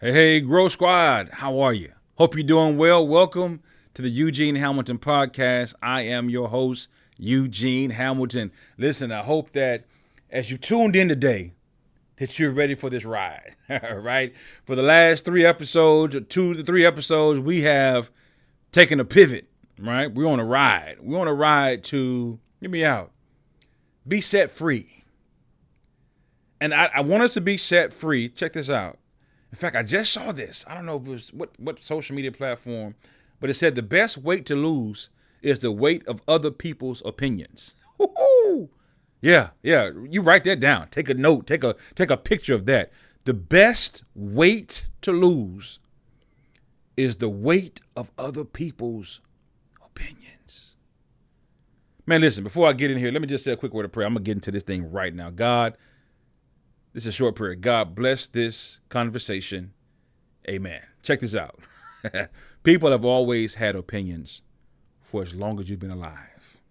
Hey, Grow Squad, how are you? Hope you're doing well. Welcome to the Eugene Hamilton podcast. I am your host, Eugene Hamilton. Listen, I hope that as you tuned in today, that you're ready for this ride, right? For the last 3 episodes, or 2 to 3 episodes, we have taken a pivot, right? We're on a ride. We're on a ride to, hear me out, be set free. And I want us to be set free. Check this out. In fact, I just saw this. I don't know if it was what social media platform, but it said the best weight to lose is the weight of other people's opinions. Woo-hoo! Yeah. You write that down. Take a note. Take a picture of that. The best weight to lose is the weight of other people's opinions. Man, listen, before I get in here, let me just say a quick word of prayer. I'm going to get into this thing right now. God, this is a short prayer. God bless this conversation. Amen. Check this out. People have always had opinions for as long as you've been alive.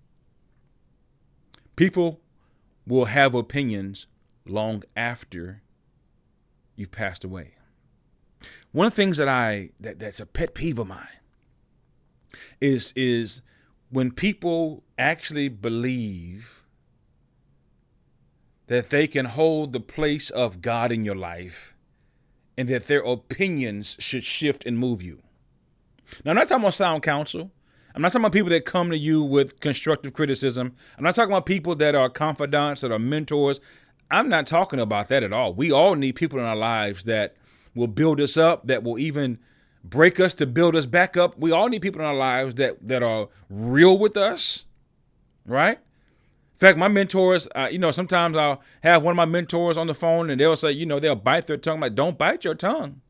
People will have opinions long after you've passed away. One of the things that's a pet peeve of mine is when people actually believe that they can hold the place of God in your life and that their opinions should shift and move you. Now, I'm not talking about sound counsel. I'm not talking about people that come to you with constructive criticism. I'm not talking about people that are confidants, that are mentors. I'm not talking about that at all. We all need people in our lives that will build us up, that will even break us to build us back up. We all need people in our lives that are real with us, right? In fact, my mentors, sometimes I'll have one of my mentors on the phone and they'll say, they'll bite their tongue. I'm like, don't bite your tongue.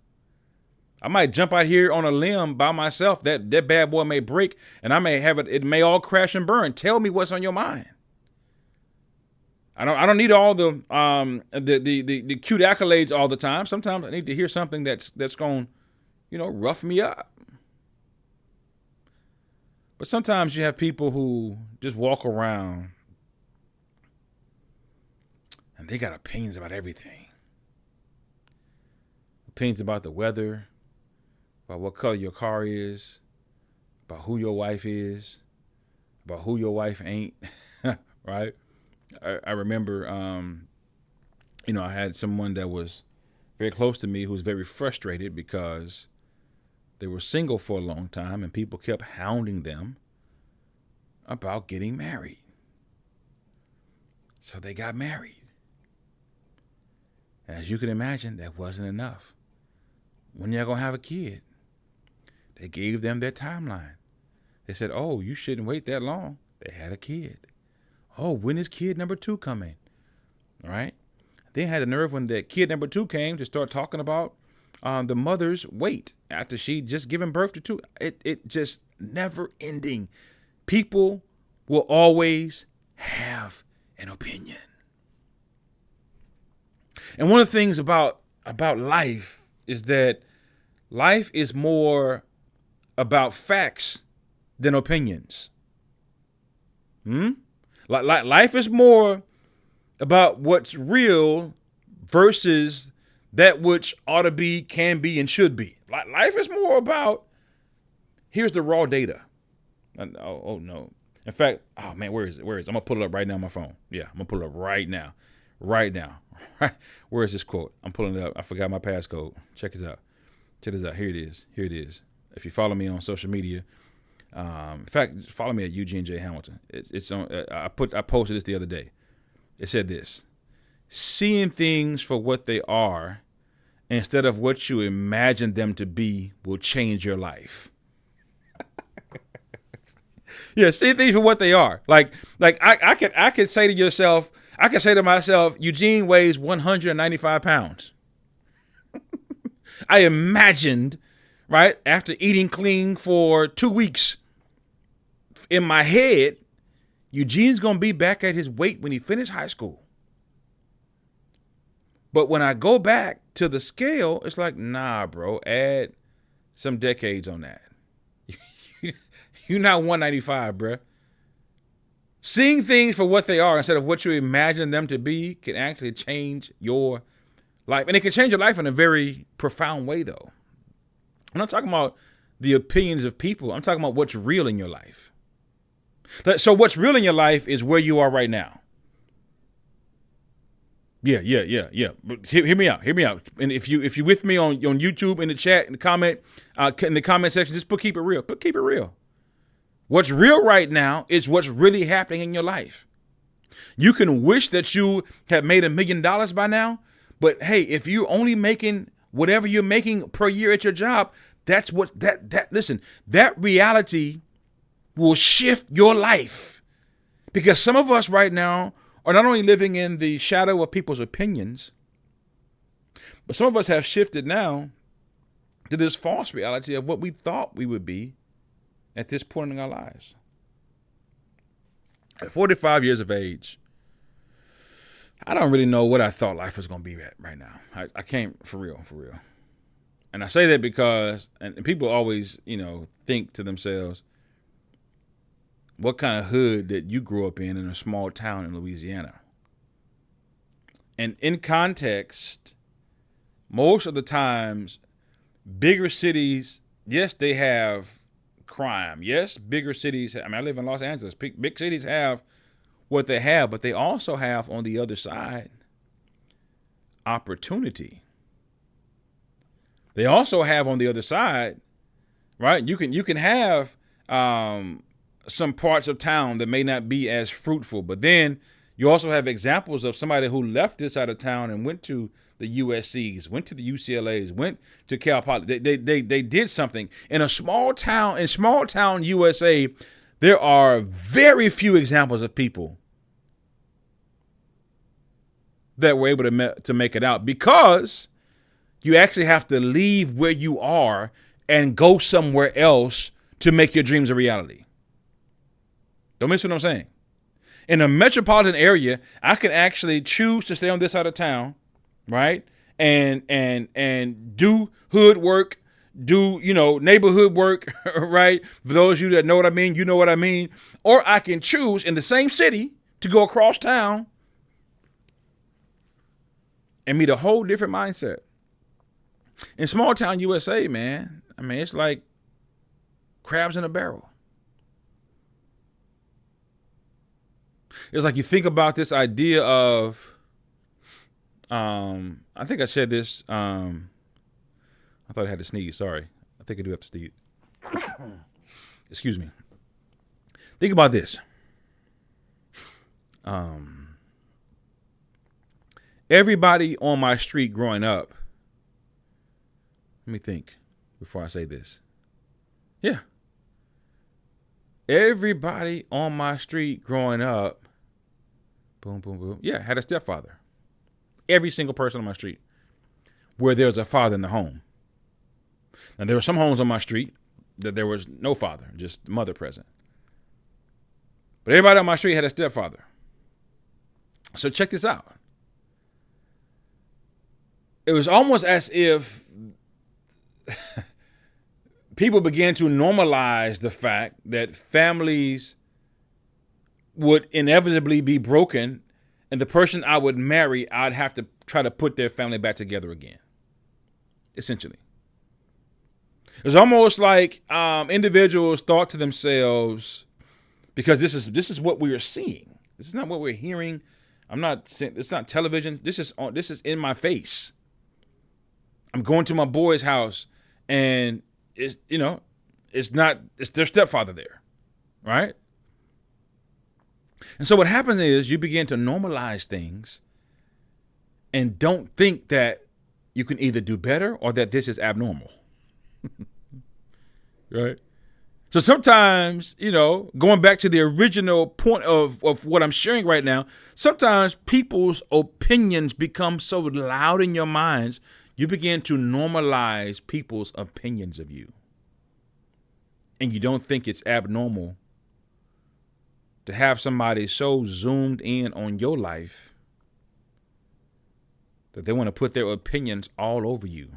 I might jump out here on a limb by myself. That bad boy may break and I may have it. It may all crash and burn. Tell me what's on your mind. I don't need all the cute accolades all the time. Sometimes I need to hear something that's going, rough me up. But sometimes you have people who just walk around and they got opinions about everything. Opinions about the weather, about what color your car is, about who your wife is, about who your wife ain't, right? I remember, I had someone that was very close to me who was very frustrated because they were single for a long time and people kept hounding them about getting married. So they got married. As you can imagine, that wasn't enough. When y'all gonna have a kid? They gave them their timeline. They said, oh, you shouldn't wait that long. They had a kid. Oh, when is kid number 2 coming? All right. They had the nerve when that kid number 2 came to start talking about the mother's weight after she just given birth to 2. It just never ending. People will always have an opinion. And one of the things about life is that life is more about facts than opinions. Life is more about what's real versus that which ought to be, can be, and should be. Life is more about, here's the raw data. Oh no. In fact, oh man, where is it? I'm going to pull it up right now on my phone. Yeah, I'm going to pull it up right now. Where is this quote? I'm pulling it up. I forgot my passcode. Check this out. Here it is. If you follow me on social media, in fact, follow me at Eugene J. Hamilton. It's on. I posted this the other day. It said this: seeing things for what they are instead of what you imagine them to be will change your life. Yeah, see things for what they are. Like I could say to myself, Eugene weighs 195 pounds. I imagined, right, after eating clean for 2 weeks, in my head, Eugene's going to be back at his weight when he finished high school. But when I go back to the scale, it's like, nah, bro, add some decades on that. You're not 195, bro. Seeing things for what they are instead of what you imagine them to be can actually change your life. And it can change your life in a very profound way, though. I'm not talking about the opinions of people. I'm talking about what's real in your life. So what's real in your life is where you are right now. Yeah. But hear me out. And if you're with me on YouTube, in the chat, in the comment section, just keep it real. Keep it real. What's real right now is what's really happening in your life. You can wish that you have made $1 million by now, but hey, if you're only making whatever you're making per year at your job, listen, that reality will shift your life. Because some of us right now are not only living in the shadow of people's opinions, but some of us have shifted now to this false reality of what we thought we would be at this point in our lives. At 45 years of age, I don't really know what I thought life was going to be at right now. I can't, for real. And I say that because, and people always, think to themselves, what kind of hood that you grew up in a small town in Louisiana? And in context, most of the times, bigger cities, yes, they have crime. Yes, bigger cities. I live in Los Angeles. Big cities have what they have, but they also have on the other side opportunity. They also have on the other side, right? You can have some parts of town that may not be as fruitful, but then you also have examples of somebody who left this side of town and went to the USCs, went to the UCLAs, went to Cal Poly. They did something in a small town. In small town USA, there are very few examples of people that were able to make it out, because you actually have to leave where you are and go somewhere else to make your dreams a reality. Don't miss what I'm saying. In a metropolitan area, I can actually choose to stay on this side of town, right? And do hood work, do, neighborhood work, right? For those of you that know what I mean, you know what I mean. Or I can choose in the same city to go across town and meet a whole different mindset. In small town USA, man, it's like crabs in a barrel. It's like you think about this idea of, I think I said this, I thought I had to sneeze, sorry. I think I do have to sneeze. Excuse me. Think about this. Everybody on my street growing up, let me think before I say this. Yeah. Everybody on my street growing up, boom, boom, boom. Yeah, had a stepfather. Every single person on my street where there's a father in the home. Now, there were some homes on my street that there was no father, just mother present. But everybody on my street had a stepfather. So check this out. It was almost as if people began to normalize the fact that families would inevitably be broken, and the person I would marry, I'd have to try to put their family back together again, essentially. It's almost like individuals thought to themselves, because this is what we are seeing. This is not what we're hearing. It's not television. This is in my face. I'm going to my boy's house, and it's their stepfather there, right? And so what happens is you begin to normalize things and don't think that you can either do better or that this is abnormal. Right? So sometimes, going back to the original point of what I'm sharing right now, sometimes people's opinions become so loud in your minds, you begin to normalize people's opinions of you. And you don't think it's abnormal to have somebody so zoomed in on your life that they want to put their opinions all over you.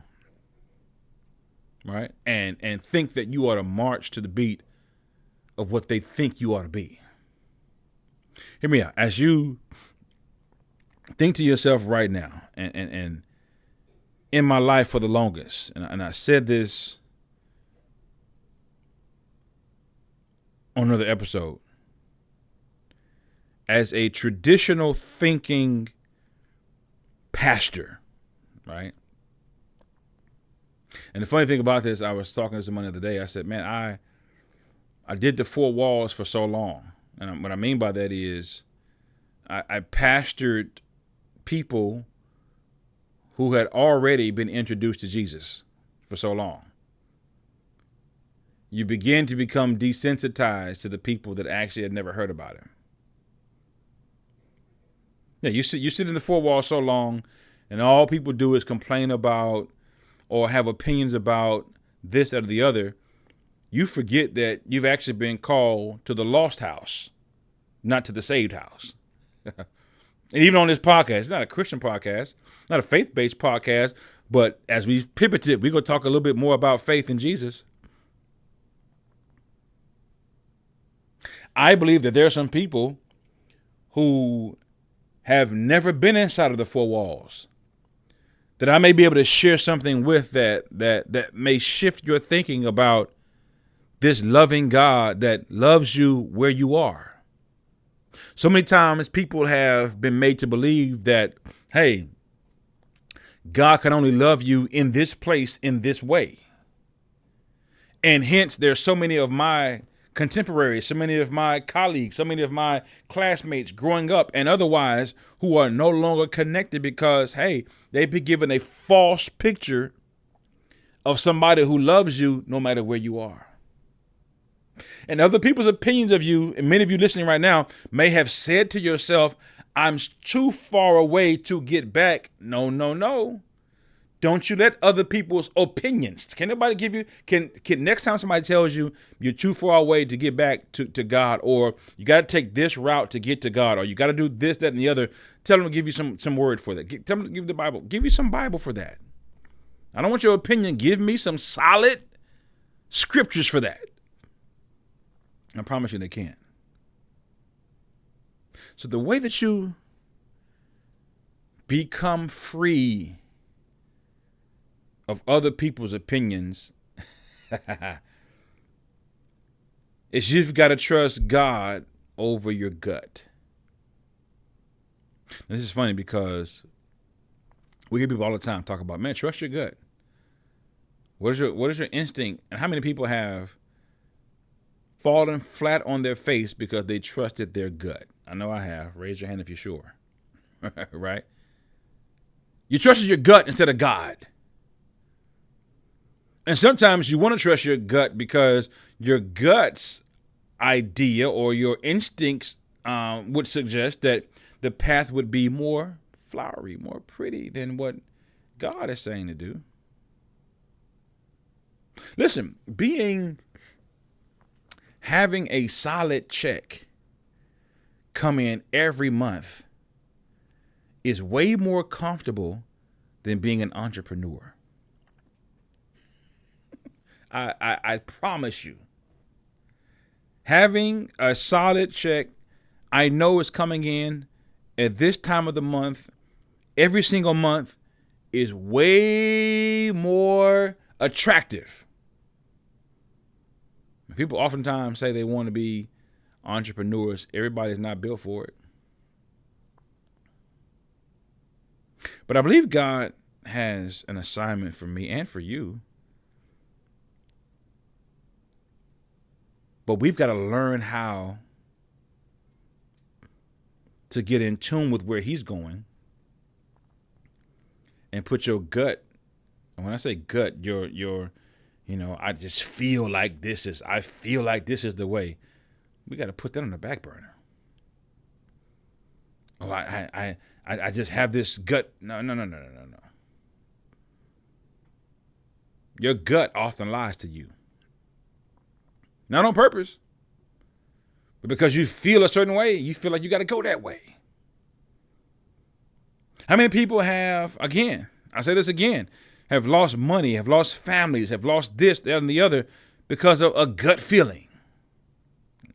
Right? And think that you ought to march to the beat of what they think you ought to be. Hear me out. As you think to yourself right now and in my life for the longest, and I said this on another episode, as a traditional thinking pastor, right? And the funny thing about this, I was talking to someone the other day. I said, man, I did the four walls for so long. And what I mean by that is I pastored people who had already been introduced to Jesus for so long. You begin to become desensitized to the people that actually had never heard about him. Yeah, you sit in the four walls so long, and all people do is complain about or have opinions about this or the other. You forget that you've actually been called to the lost house, not to the saved house. And even on this podcast, it's not a Christian podcast, not a faith-based podcast, but as we've pivoted, we're going to talk a little bit more about faith in Jesus. I believe that there are some people who have never been inside of the four walls that I may be able to share something with that may shift your thinking about this loving God that loves you where you are. So many times people have been made to believe that, hey, God can only love you in this place, in this way. And hence there's so many of my contemporaries, so many of my colleagues, so many of my classmates growing up and otherwise who are no longer connected because, hey, they've been given a false picture of somebody who loves you no matter where you are. And other people's opinions of you, and many of you listening right now, may have said to yourself, I'm too far away to get back. No, no, no. Don't you let other people's opinions. Can anybody give you, can next time somebody tells you you're too far away to get back to God, or you got to take this route to get to God, or you got to do this, that, and the other, tell them to give you some word for that. Tell them to give you the Bible. Give you some Bible for that. I don't want your opinion. Give me some solid scriptures for that. I promise you they can't. So the way that you become free of other people's opinions is you've got to trust God over your gut. And this is funny because we hear people all the time talk about, man, trust your gut. What is your instinct? And how many people have fallen flat on their face because they trusted their gut? I know I have. Raise your hand if you're sure. Right? You trusted your gut instead of God. And sometimes you want to trust your gut because your gut's idea or your instincts would suggest that the path would be more flowery, more pretty than what God is saying to do. Listen, having a solid check come in every month is way more comfortable than being an entrepreneur. I promise you. Having a solid check, I know is coming in at this time of the month, every single month, is way more attractive. People oftentimes say they want to be entrepreneurs. Everybody's not built for it. But I believe God has an assignment for me and for you. But we've got to learn how to get in tune with where he's going and put your gut. And when I say gut, your I just feel like I feel like this is the way. We got to put that on the back burner. Oh, I just have this gut. No. Your gut often lies to you. Not on purpose, but because you feel a certain way, you feel like you got to go that way. How many people have, again, I say this again, have lost money, have lost families, have lost this, that, and the other because of a gut feeling?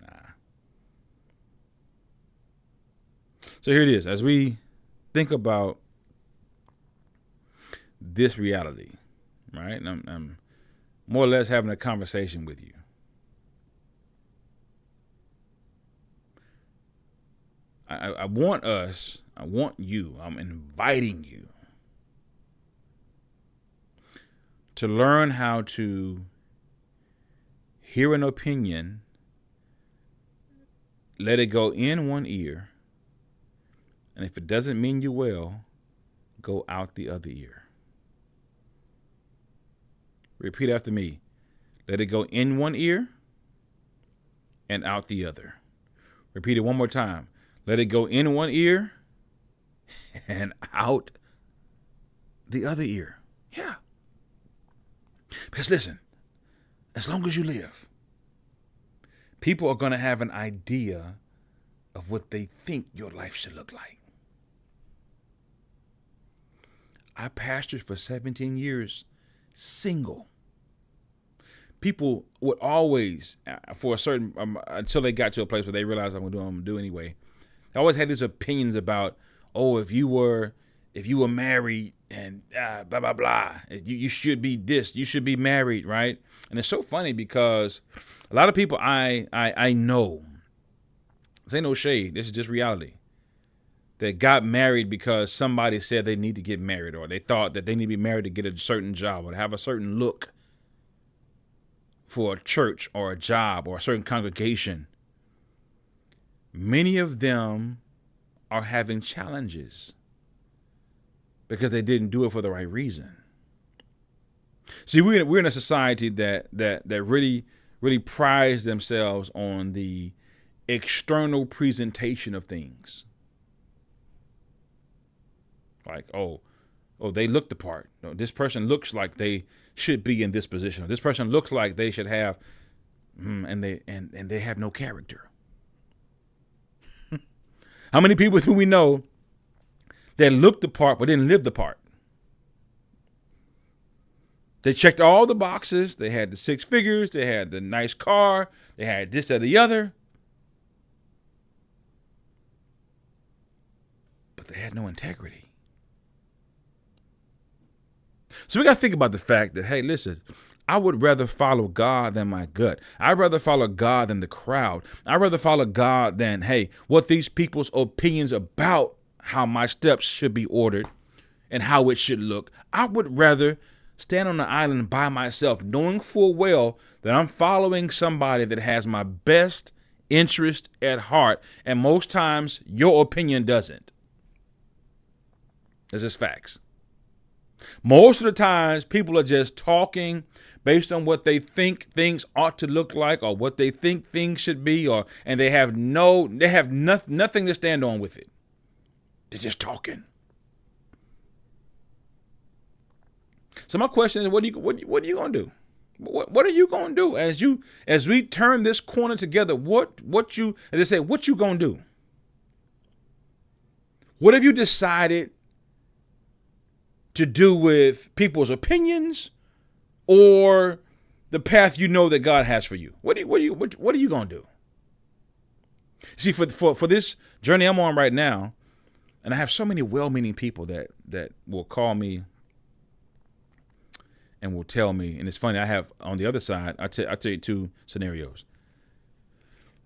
Nah. So here it is. As we think about this reality, right? And I'm more or less having a conversation with you. I want you, I'm inviting you to learn how to hear an opinion, let it go in one ear, and if it doesn't mean you well, go out the other ear. Repeat after me. Let it go in one ear and out the other. Repeat it one more time. Let it go in one ear and out the other ear. Yeah. Because listen, as long as you live, people are going to have an idea of what they think your life should look like. I pastored for 17 years, single. People would always, for a certain, until they got to a place where they realized I'm going to do anyway. I always had these opinions about, if you were married and blah, blah, blah, you should be this, you should be married, right? And it's so funny because a lot of people I know, this ain't no shade, this is just reality, that got married because somebody said they need to get married, or they thought that they need to be married to get a certain job or to have a certain look for a church or a job or a certain congregation. Many of them are having challenges because they didn't do it for the right reason. See, we're in a society that really prides themselves on the external presentation of things. Like, they look the part. This person looks like they should be in this position. This person looks like they should have, and they have no character. How many people do we know that looked the part but didn't live the part? They checked all the boxes. They had the 6 figures. They had the nice car. They had this or the other. But they had no integrity. So we got to think about the fact that, hey, listen, I would rather follow God than my gut. I'd rather follow God than the crowd. I'd rather follow God than, hey, what these people's opinions about how my steps should be ordered and how it should look. I would rather stand on the island by myself, knowing full well that I'm following somebody that has my best interest at heart. And most times your opinion doesn't. It's just facts. Most of the times people are just talking based on what they think things ought to look like or what they think things should be, and they have nothing to stand on with it. They're just talking. So my question is, what are you going to do? What are you going to do as we turn this corner together? What you going to do? What have you decided to do with people's opinions or the path you know that God has for you? What are you going to do? See, for this journey I'm on right now, and I have so many well-meaning people that will call me and will tell me, and it's funny, I have on the other side, I'll tell you 2 scenarios.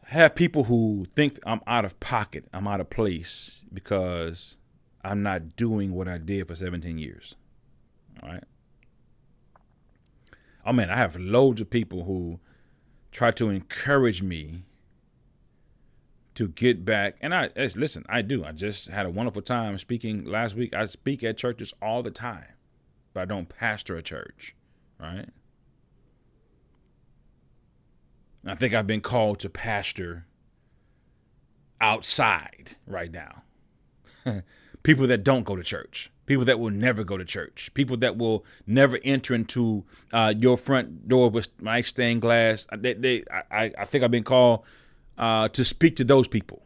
I have people who think I'm out of pocket, I'm out of place because I'm not doing what I did for 17 years. All right. Oh man, I have loads of people who try to encourage me to get back. And I do. I just had a wonderful time speaking last week. I speak at churches all the time, but I don't pastor a church. Right. I think I've been called to pastor outside right now. People that don't go to church, people that will never go to church, people that will never enter into your front door with nice stained glass. I think I've been called to speak to those people.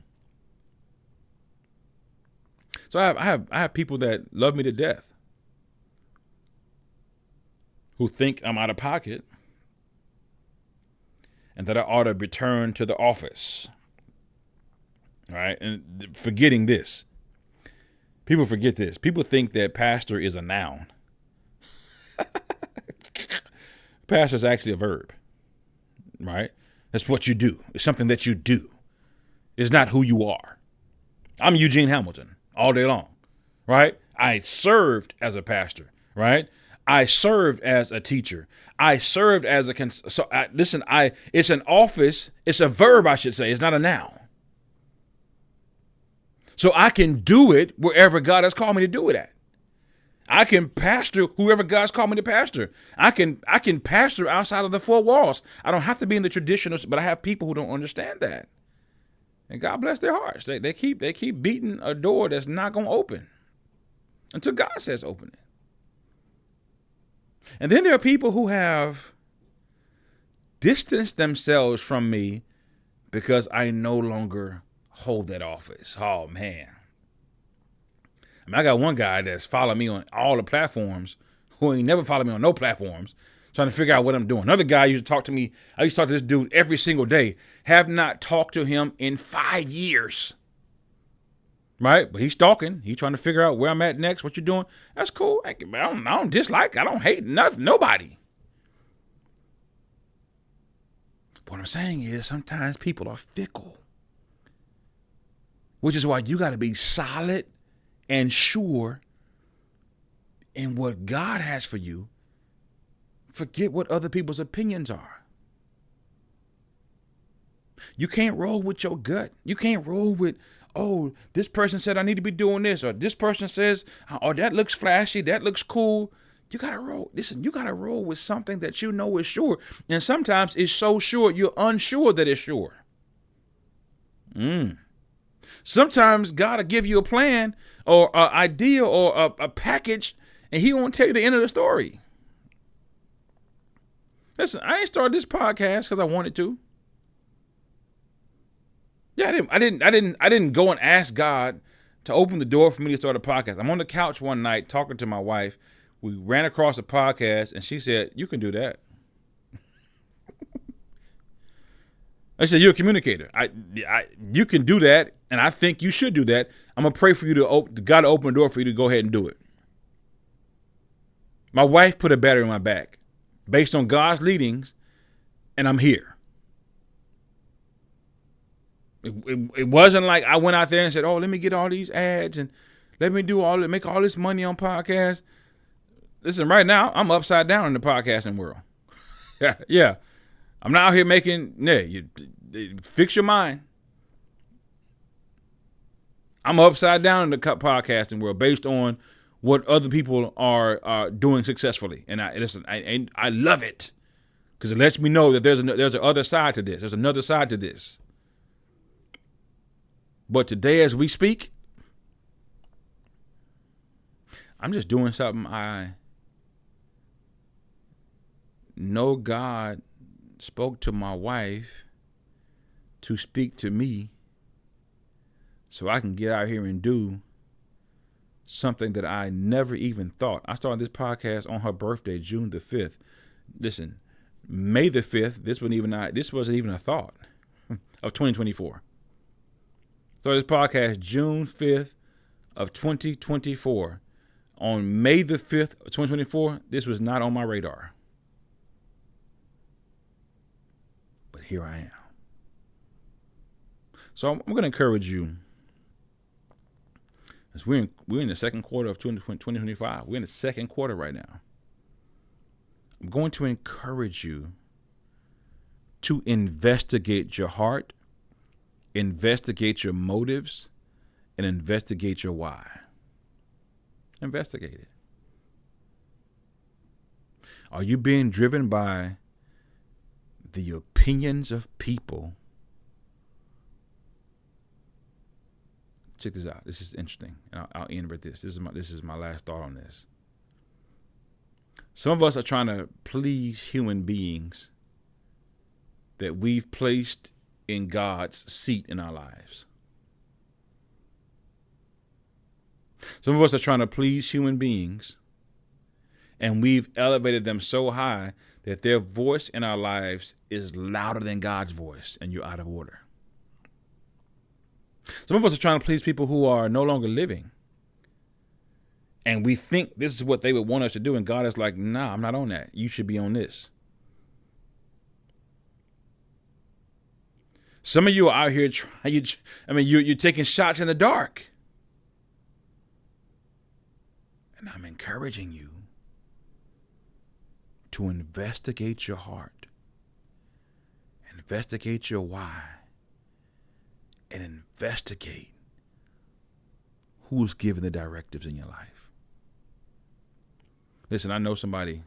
So I have people that love me to death, who think I'm out of pocket and that I ought to return to the office. All right, and forgetting this. People forget this. People think that pastor is a noun. pastor is actually a verb, right? That's what you do. It's something that you do. It's not who you are. I'm Eugene Hamilton all day long, right? I served as a pastor, right? I served as a teacher. I served as it's an office. It's a verb, I should say. It's not a noun. So I can do it wherever God has called me to do it at. I can pastor whoever God's called me to pastor. I can pastor outside of the four walls. I don't have to be in the traditional, but I have people who don't understand that. And God bless their hearts. They keep beating a door that's not going to open until God says open it. And then there are people who have distanced themselves from me because I no longer hold that office. Oh, man. I mean, I got one guy that's followed me on all the platforms who ain't never followed me on no platforms, trying to figure out what I'm doing. Another guy used to talk to me. I used to talk to this dude every single day. Have not talked to him in 5 years. Right? But he's stalking. He's trying to figure out where I'm at next. What you doing? That's cool. I don't dislike. I don't hate nothing. Nobody. What I'm saying is sometimes people are fickle. Which is why you got to be solid and sure in what God has for you. Forget what other people's opinions are. You can't roll with your gut. You can't roll with, oh, this person said I need to be doing this, or this person says, oh, that looks flashy, that looks cool. You got to roll. Listen, you got to roll with something that you know is sure. And sometimes it's so sure you're unsure that it's sure. Sometimes God will give you a plan or an idea or a package, and he won't tell you the end of the story. Listen, I ain't started this podcast because I wanted to. Yeah, I didn't go and ask God to open the door for me to start a podcast. I'm on the couch one night talking to my wife. We ran across a podcast, and she said, "You can do that." I said, "You're a communicator. You can do that, and I think you should do that. I'm gonna pray for you to God to open the door for you to go ahead and do it." My wife put a battery in my back, based on God's leadings, and I'm here. It wasn't like I went out there and said, "Oh, let me get all these ads and let me make all this money on podcasts." Listen, right now I'm upside down in the podcasting world. yeah. I'm not out here making. You fix your mind. I'm upside down in the podcasting world based on what other people are doing successfully, and I love it because it lets me know that there's an other side to this. There's another side to this. But today, as we speak, I'm just doing something I know God spoke to my wife to speak to me so I can get out here and do something that I never even thought. I started this podcast on her birthday, June the 5th. Listen, May the 5th, this wasn't even a thought of 2024. Started this podcast June 5th of 2024. On May the 5th of 2024, this was not on my radar. But here I am. So I'm going to encourage you. As we're in the second quarter of 2025. We're in the second quarter right now. I'm going to encourage you to investigate your heart, investigate your motives, and investigate your why. Investigate it. Are you being driven by the opinions of people? Check this out. This is interesting. And I'll end with this. This is my last thought on this. Some of us are trying to please human beings that we've placed in God's seat in our lives. Some of us are trying to please human beings, and we've elevated them so high that their voice in our lives is louder than God's voice, and you're out of order. Some of us are trying to please people who are no longer living, and we think this is what they would want us to do, and God is like, nah, I'm not on that. You should be on this. Some of you are out here you're taking shots in the dark. And I'm encouraging you to investigate your heart, investigate your why, and investigate who's giving the directives in your life. Listen, I know somebody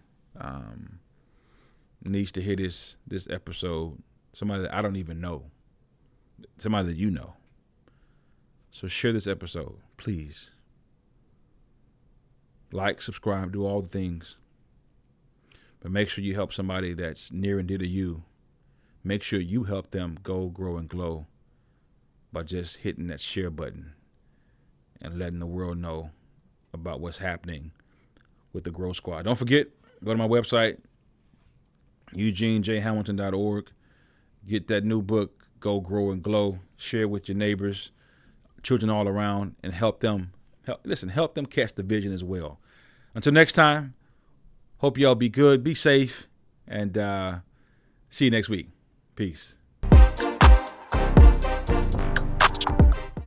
needs to hear this episode, somebody that I don't even know, somebody that you know. So share this episode, please. Like, subscribe, do all the things. But make sure you help somebody that's near and dear to you. Make sure you help them go, grow, and glow by just hitting that share button and letting the world know about what's happening with the Grow Squad. Don't forget, go to my website, eugenejhamilton.org. Get that new book, Go, Grow, and Glow. Share with your neighbors, children all around, and help them catch the vision as well. Until next time, hope y'all be good, be safe, and see you next week. Peace.